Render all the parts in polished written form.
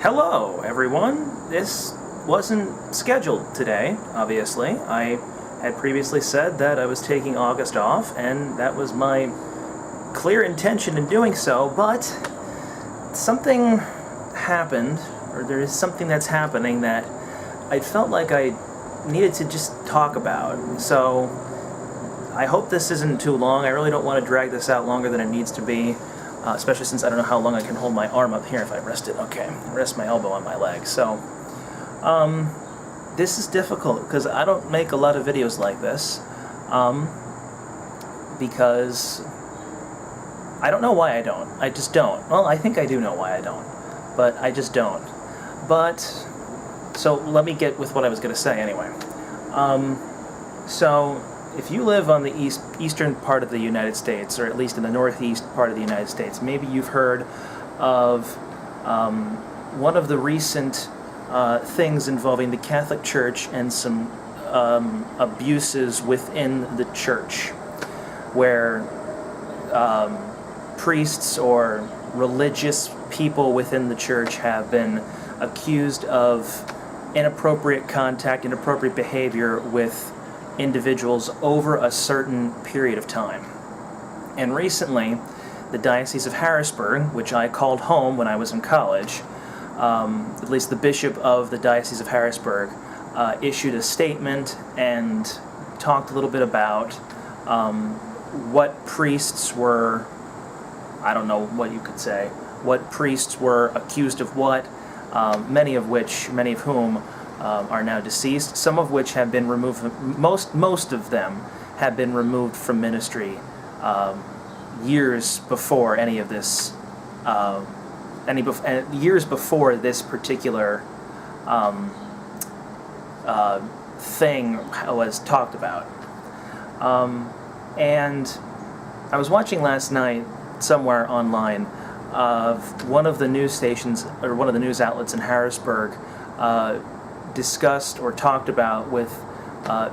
Hello, everyone. This wasn't scheduled today, obviously. I had previously said that I was taking August off, and that was my clear intention in doing so, but something happened, or there is something that's happening that I felt like I needed to just talk about. So I hope this isn't too long. I really don't want to drag this out longer than it needs to be. Especially since I don't know how long I can hold my arm up here if I rest it. Okay, rest my elbow on my leg. So, this is difficult because I don't make a lot of videos like this, because I don't know why I don't. I just don't. Well, I think I do know why I don't, but I just don't. But, so let me get with what I was going to say anyway. So, if you live on the eastern part of the United States, or at least in the northeast part of the United States, maybe you've heard of one of the recent things involving the Catholic Church and some abuses within the church, where priests or religious people within the church have been accused of inappropriate contact, inappropriate behavior with individuals over a certain period of time. And recently, the Diocese of Harrisburg, which I called home when I was in college, at least the bishop of the Diocese of Harrisburg, issued a statement and talked a little bit about what priests were, I don't know what you could say, what priests were accused of what, many of whom are now deceased, some of which have been removed, most of them have been removed from ministry years before any of this, years before this particular thing was talked about. And I was watching last night somewhere online of one of the news stations, or one of the news outlets in Harrisburg, discussed or talked about with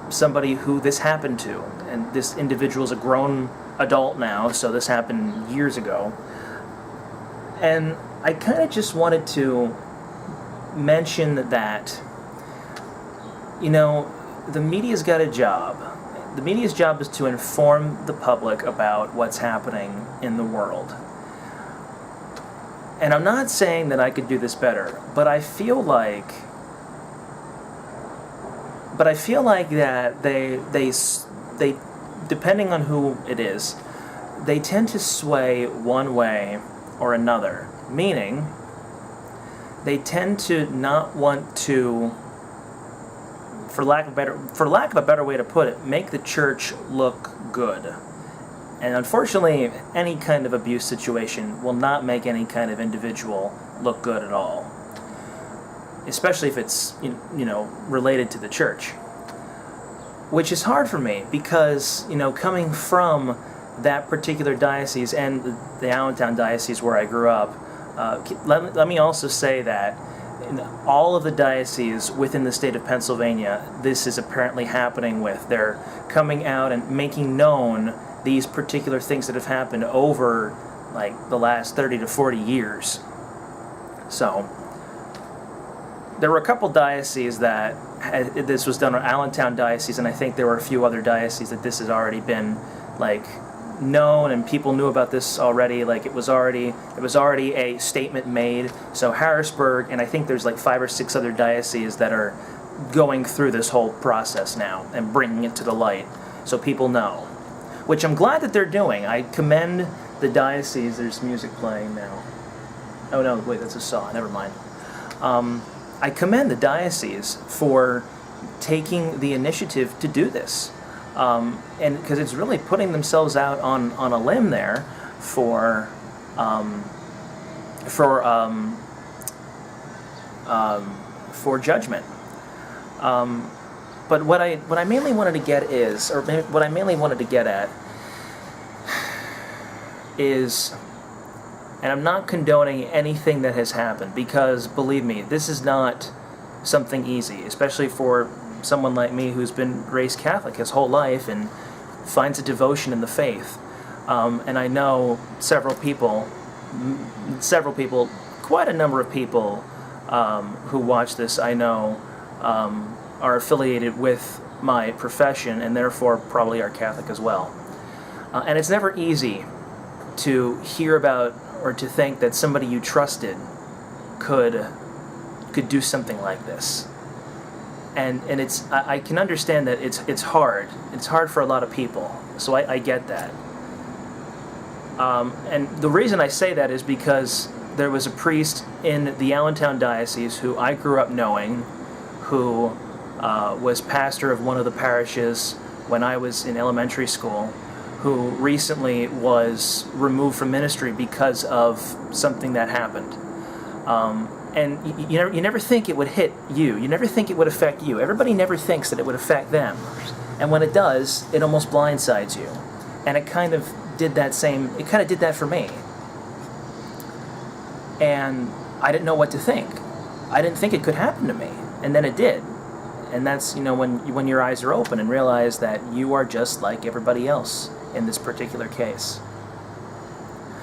somebody who this happened to, and this individual's a grown adult now, so this happened years ago. And I kind of just wanted to mention that, you know, the media's got a job. The media's job is to inform the public about what's happening in the world. And I'm not saying that I could do this better, but I feel like that they depending on who it is, they tend to sway one way or another. Meaning, they tend to not want to, for lack of a better way to put it, make the church look good. And unfortunately, any kind of abuse situation will not make any kind of individual look good at all, especially if it's, you know, related to the church. Which is hard for me because, you know, coming from that particular diocese and the Allentown diocese where I grew up, let me also say that in all of the dioceses within the state of Pennsylvania, this is apparently happening with. They're coming out and making known these particular things that have happened over, like, the last 30 to 40 years. So, there were a couple dioceses that this was done, Allentown Diocese, and I think there were a few other dioceses that this had already been, like, known, and people knew about this already. Like, it was already a statement made. So Harrisburg, and I think there's like 5 or 6 other dioceses that are going through this whole process now and bringing it to the light, so people know. Which I'm glad that they're doing. I commend the diocese. There's music playing now. Oh no, wait, that's a saw. Never mind. I commend the diocese for taking the initiative to do this, and because it's really putting themselves out on a limb there for judgment. But what I mainly wanted to get is, or what I mainly wanted to get at is, and I'm not condoning anything that has happened, because, believe me, this is not something easy, especially for someone like me who's been raised Catholic his whole life and finds a devotion in the faith. And I know several people, quite a number of people, who watch this, I know, are affiliated with my profession and therefore probably are Catholic as well. And it's never easy to hear about or to think that somebody you trusted could do something like this. And it's I can understand that it's hard. It's hard for a lot of people. So I get that. And the reason I say that is because there was a priest in the Allentown Diocese who I grew up knowing, who was pastor of one of the parishes when I was in elementary school, who recently was removed from ministry because of something that happened. And you never think it would hit you. You never think it would affect you. Everybody never thinks that it would affect them. And when it does, it almost blindsides you. And it kind of did that for me. And I didn't know what to think. I didn't think it could happen to me. And then it did. And that's, when your eyes are open and realize that you are just like everybody else in this particular case.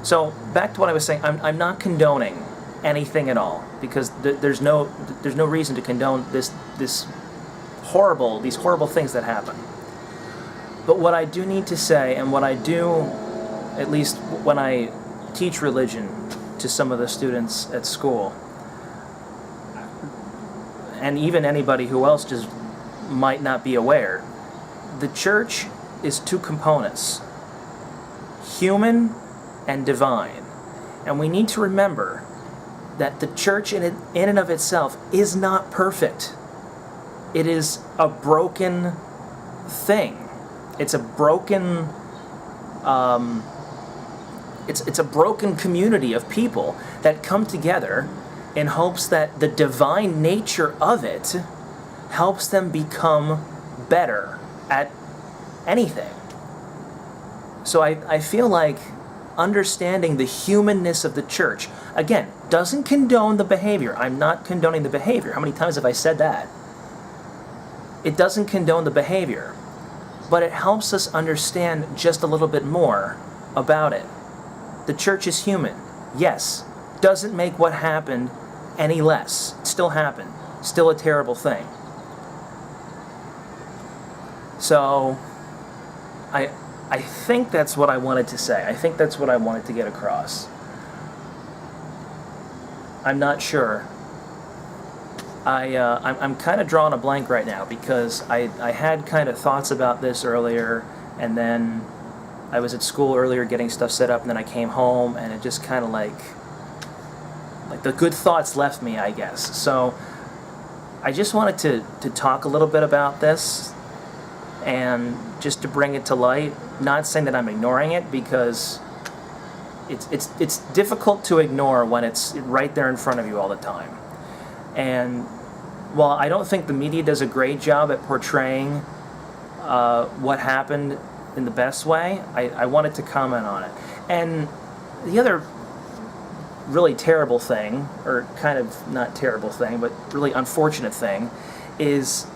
So back to what I was saying, I'm not condoning anything at all, because there's no reason to condone these horrible things that happen. But what I do need to say, and what I do, at least when I teach religion to some of the students at school, and even anybody who else just might not be aware, the church is two components: human and divine. And we need to remember that the church in and of itself is not perfect. It is a broken thing. It's a broken it's a broken community of people that come together in hopes that the divine nature of it helps them become better at anything. So I feel like understanding the humanness of the church, again, doesn't condone the behavior. I'm not condoning the behavior. How many times have I said that? It doesn't condone the behavior, but it helps us understand just a little bit more about it. The church is human, yes. Doesn't make what happened any less. It still happened. Still a terrible thing. So, I think that's what I wanted to say. I think that's what I wanted to get across. I'm not sure. I'm kind of drawing a blank right now, because I had kind of thoughts about this earlier, and then I was at school earlier getting stuff set up, and then I came home, and it just kind of like the good thoughts left me, I guess. So I just wanted to talk a little bit about this, and just to bring it to light. Not saying that I'm ignoring it, because it's difficult to ignore when it's right there in front of you all the time. And while I don't think the media does a great job at portraying what happened in the best way, I wanted to comment on it. And the other really terrible thing, or kind of not terrible thing, but really unfortunate thing, is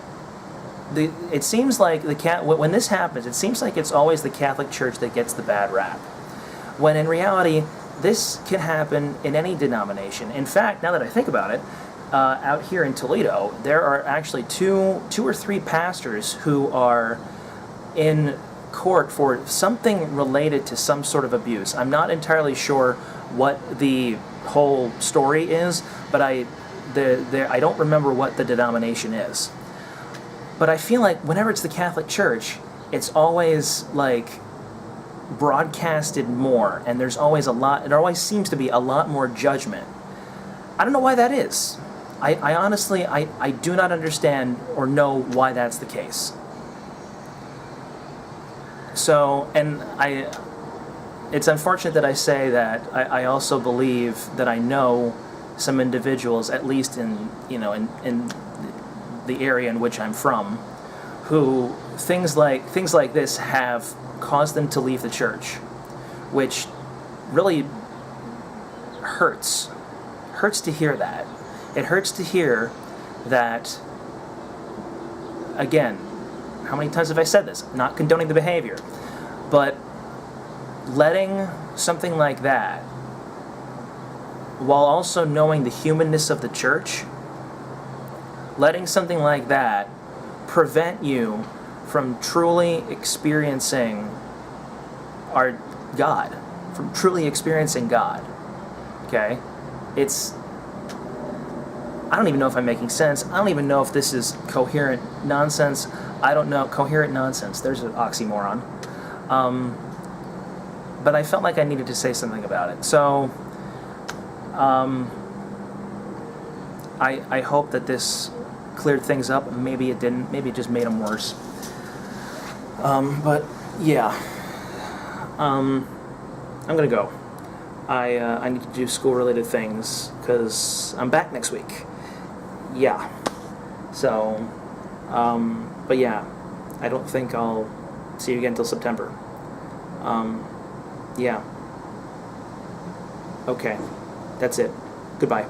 it seems like when this happens, it seems like it's always the Catholic Church that gets the bad rap, when in reality this can happen in any denomination. In fact, now that I think about it, out here in Toledo, there are actually two or three pastors who are in court for something related to some sort of abuse. I'm not entirely sure what the whole story is, but I don't remember what the denomination is. But I feel like whenever it's the Catholic Church, it's always like broadcasted more, and there always seems to be a lot more judgment. I don't know why that is. I honestly do not understand or know why that's the case. So, and it's unfortunate that I say that. I also believe that I know some individuals, at least in the area in which I'm from, who things like this have caused them to leave the church, which really hurts to hear that. It hurts to hear that, again, how many times have I said this? Not condoning the behavior, but letting something like that while also knowing the humanness of the church, letting something like that prevent you from truly experiencing our God, from truly experiencing God. Okay? I don't even know if I'm making sense. I don't even know if this is coherent nonsense. I don't know. Coherent nonsense. There's an oxymoron. But I felt like I needed to say something about it. So, I hope that this cleared things up. Maybe it didn't. Maybe it just made them worse. But yeah, I'm gonna go. I need to do school-related things because I'm back next week. Yeah. So, but yeah, I don't think I'll see you again until September. Yeah. Okay. That's it. Goodbye.